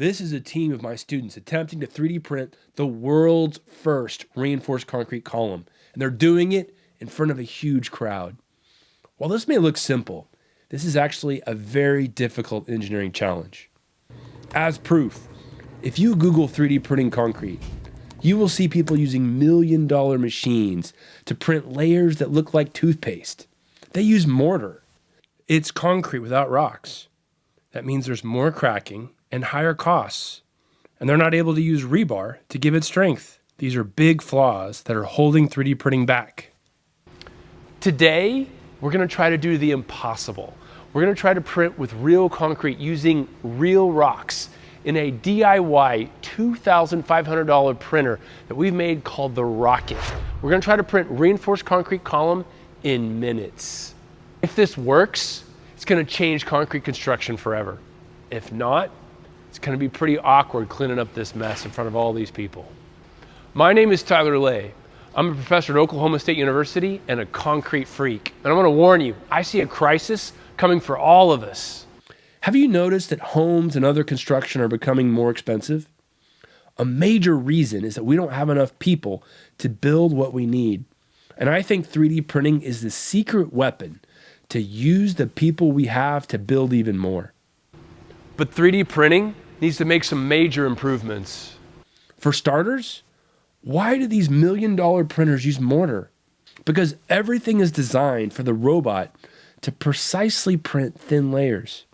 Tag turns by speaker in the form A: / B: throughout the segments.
A: This is a team of my students attempting to 3D print the world's first reinforced concrete column, and they're doing it in front of a huge crowd. While this may look simple, this is actually a very difficult engineering challenge. As proof, if you Google 3D printing concrete, you will see people using million-dollar machines to print layers that look like toothpaste. They use mortar. It's concrete without rocks. That means there's more cracking and higher costs, and they're not able to use rebar to give it strength. These are big flaws that are holding 3D printing back. Today, we're going to try to do the impossible. We're going to try to print with real concrete using real rocks in a DIY $2,500 printer that we've made called the Rocket. We're going to try to print reinforced concrete column in minutes. If this works, it's going to change concrete construction forever. If not, it's going to be pretty awkward cleaning up this mess in front of all these people. My name is Tyler Lay. I'm a professor at Oklahoma State University and a concrete freak. And I want to warn you, I see a crisis coming for all of us. Have you noticed that homes and other construction are becoming more expensive? A major reason is that we don't have enough people to build what we need. And I think 3D printing is the secret weapon to use the people we have to build even more. But 3D printing needs to make some major improvements. For starters, why do these million-dollar printers use mortar? Because everything is designed for the robot to precisely print thin layers.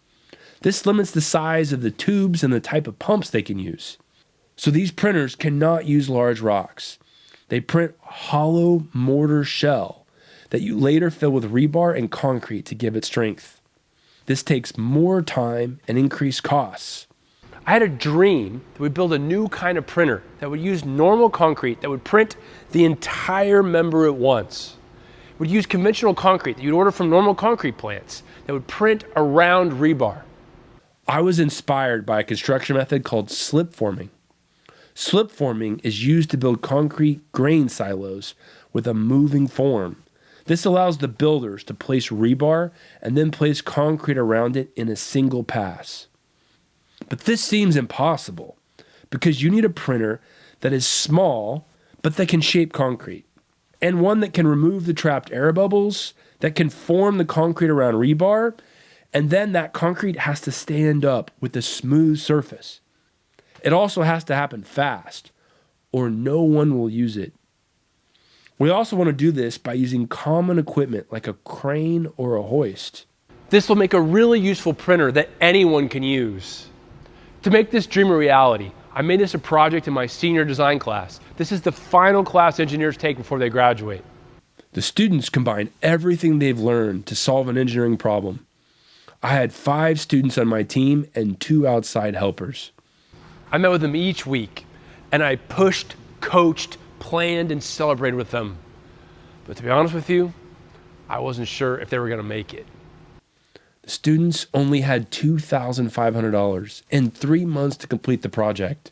A: This limits the size of the tubes and the type of pumps they can use. So these printers cannot use large rocks. They print hollow mortar shell that you later fill with rebar and concrete to give it strength. This takes more time and increased costs. I had a dream that we'd build a new kind of printer that would use normal concrete that would print the entire member at once. It would use conventional concrete that you'd order from normal concrete plants that would print around rebar. I was inspired by a construction method called slip forming. Slip forming is used to build concrete grain silos with a moving form. This allows the builders to place rebar and then place concrete around it in a single pass. But this seems impossible because you need a printer that is small but that can shape concrete, and one that can remove the trapped air bubbles, that can form the concrete around rebar, and then that concrete has to stand up with a smooth surface. It also has to happen fast, or no one will use it. We also want to do this by using common equipment like a crane or a hoist. This will make a really useful printer that anyone can use. To make this dream a reality, I made this a project in my senior design class. This is the final class engineers take before they graduate. The students combine everything they've learned to solve an engineering problem. I had 5 students on my team and 2 outside helpers. I met with them each week, and I pushed, coached, planned, and celebrated with them. But to be honest with you, I wasn't sure if they were going to make it. The students only had $2,500 and 3 months to complete the project.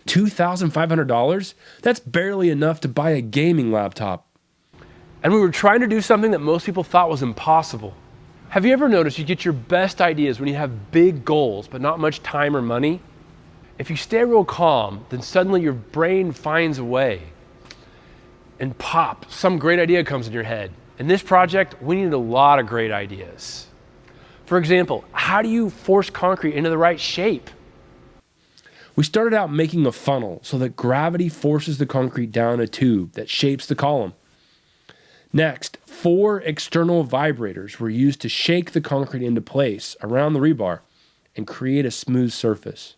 A: $2,500? That's barely enough to buy a gaming laptop. And we were trying to do something that most people thought was impossible. Have you ever noticed you get your best ideas when you have big goals but not much time or money? If you stay real calm, then suddenly your brain finds a way. And pop, some great idea comes in your head. In this project, we needed a lot of great ideas. For example, how do you force concrete into the right shape? We started out making a funnel so that gravity forces the concrete down a tube that shapes the column. Next, 4 external vibrators were used to shake the concrete into place around the rebar and create a smooth surface.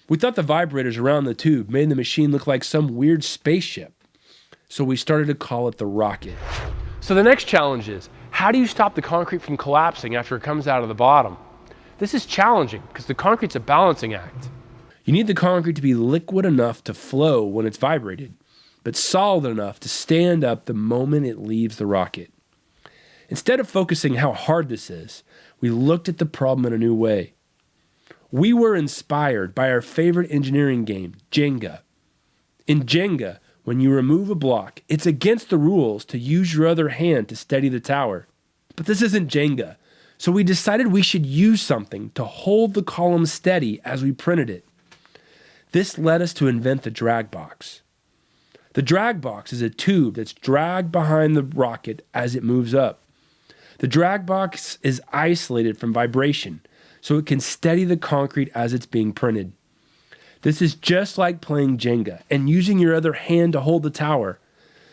A: We thought the vibrators around the tube made the machine look like some weird spaceship, so we started to call it the Rocket. So the next challenge is, how do you stop the concrete from collapsing after it comes out of the bottom? This is challenging because the concrete's a balancing act. You need the concrete to be liquid enough to flow when it's vibrated, but solid enough to stand up the moment it leaves the rocket. Instead of focusing how hard this is, we looked at the problem in a new way. We were inspired by our favorite engineering game, Jenga. In Jenga, when you remove a block, it's against the rules to use your other hand to steady the tower. But this isn't Jenga, so we decided we should use something to hold the column steady as we printed it. This led us to invent the drag box. The drag box is a tube that's dragged behind the rocket as it moves up. The drag box is isolated from vibration, so it can steady the concrete as it's being printed. This is just like playing Jenga and using your other hand to hold the tower.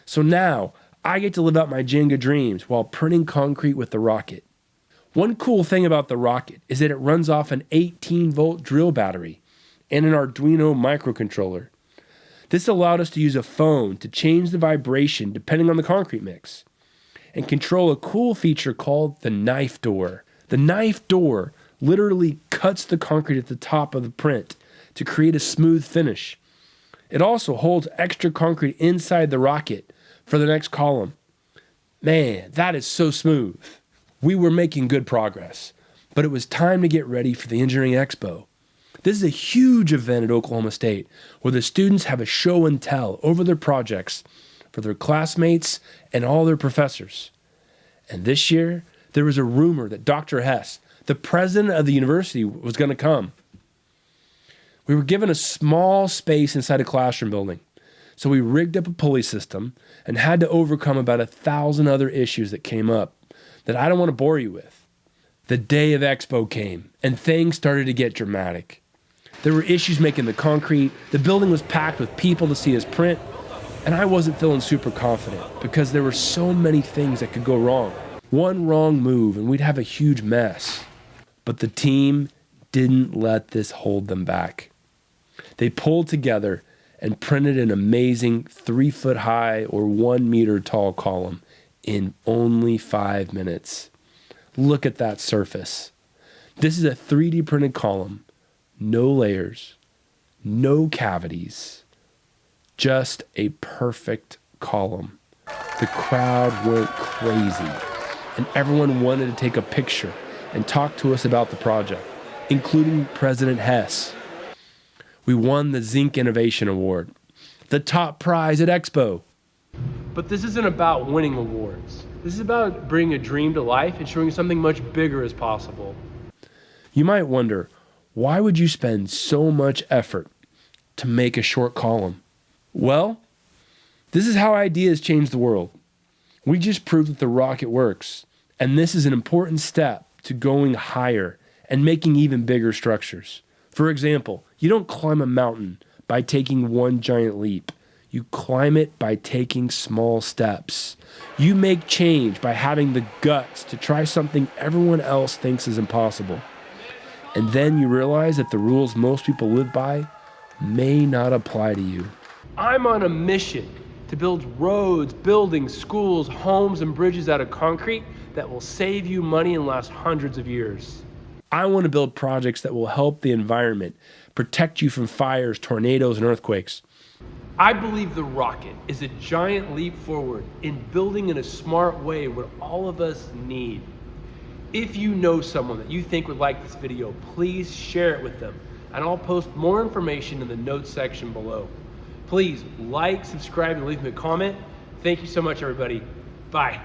A: So now, I get to live out my Jenga dreams while printing concrete with the rocket. One cool thing about the rocket is that it runs off an 18-volt drill battery and an Arduino microcontroller. This allowed us to use a phone to change the vibration depending on the concrete mix and control a cool feature called the knife door. The knife door literally cuts the concrete at the top of the print to create a smooth finish. It also holds extra concrete inside the rocket for the next column. Man, that is so smooth. We were making good progress, but it was time to get ready for the Engineering Expo. This is a huge event at Oklahoma State where the students have a show and tell over their projects for their classmates and all their professors. And this year, there was a rumor that Dr. Hess, the president of the university, was going to come. We were given a small space inside a classroom building, so we rigged up a pulley system and had to overcome about 1,000 other issues that came up that I don't want to bore you with. The day of Expo came, and things started to get dramatic. There were issues making the concrete, the building was packed with people to see us print, and I wasn't feeling super confident because there were so many things that could go wrong. One wrong move and we'd have a huge mess. But the team didn't let this hold them back. They pulled together and printed an amazing 3-foot high or 1 meter tall column in only 5 minutes. Look at that surface. This is a 3D printed column. No layers, no cavities, just a perfect column. The crowd went crazy, and everyone wanted to take a picture and talk to us about the project, including President Hess. We won the Zinc Innovation Award, the top prize at Expo. But this isn't about winning awards. This is about bringing a dream to life and showing something much bigger is possible. You might wonder, why would you spend so much effort to make a short column? Well, this is how ideas change the world. We just proved that the rocket works, and this is an important step to going higher and making even bigger structures. For example, you don't climb a mountain by taking one giant leap. You climb it by taking small steps. You make change by having the guts to try something everyone else thinks is impossible. And then you realize that the rules most people live by may not apply to you. I'm on a mission to build roads, buildings, schools, homes, and bridges out of concrete that will save you money and last hundreds of years. I want to build projects that will help the environment, protect you from fires, tornadoes, and earthquakes. I believe the rocket is a giant leap forward in building in a smart way what all of us need. If you know someone that you think would like this video, please share it with them, and I'll post more information in the notes section below. Please like, subscribe, and leave me a comment. Thank you so much, everybody. Bye.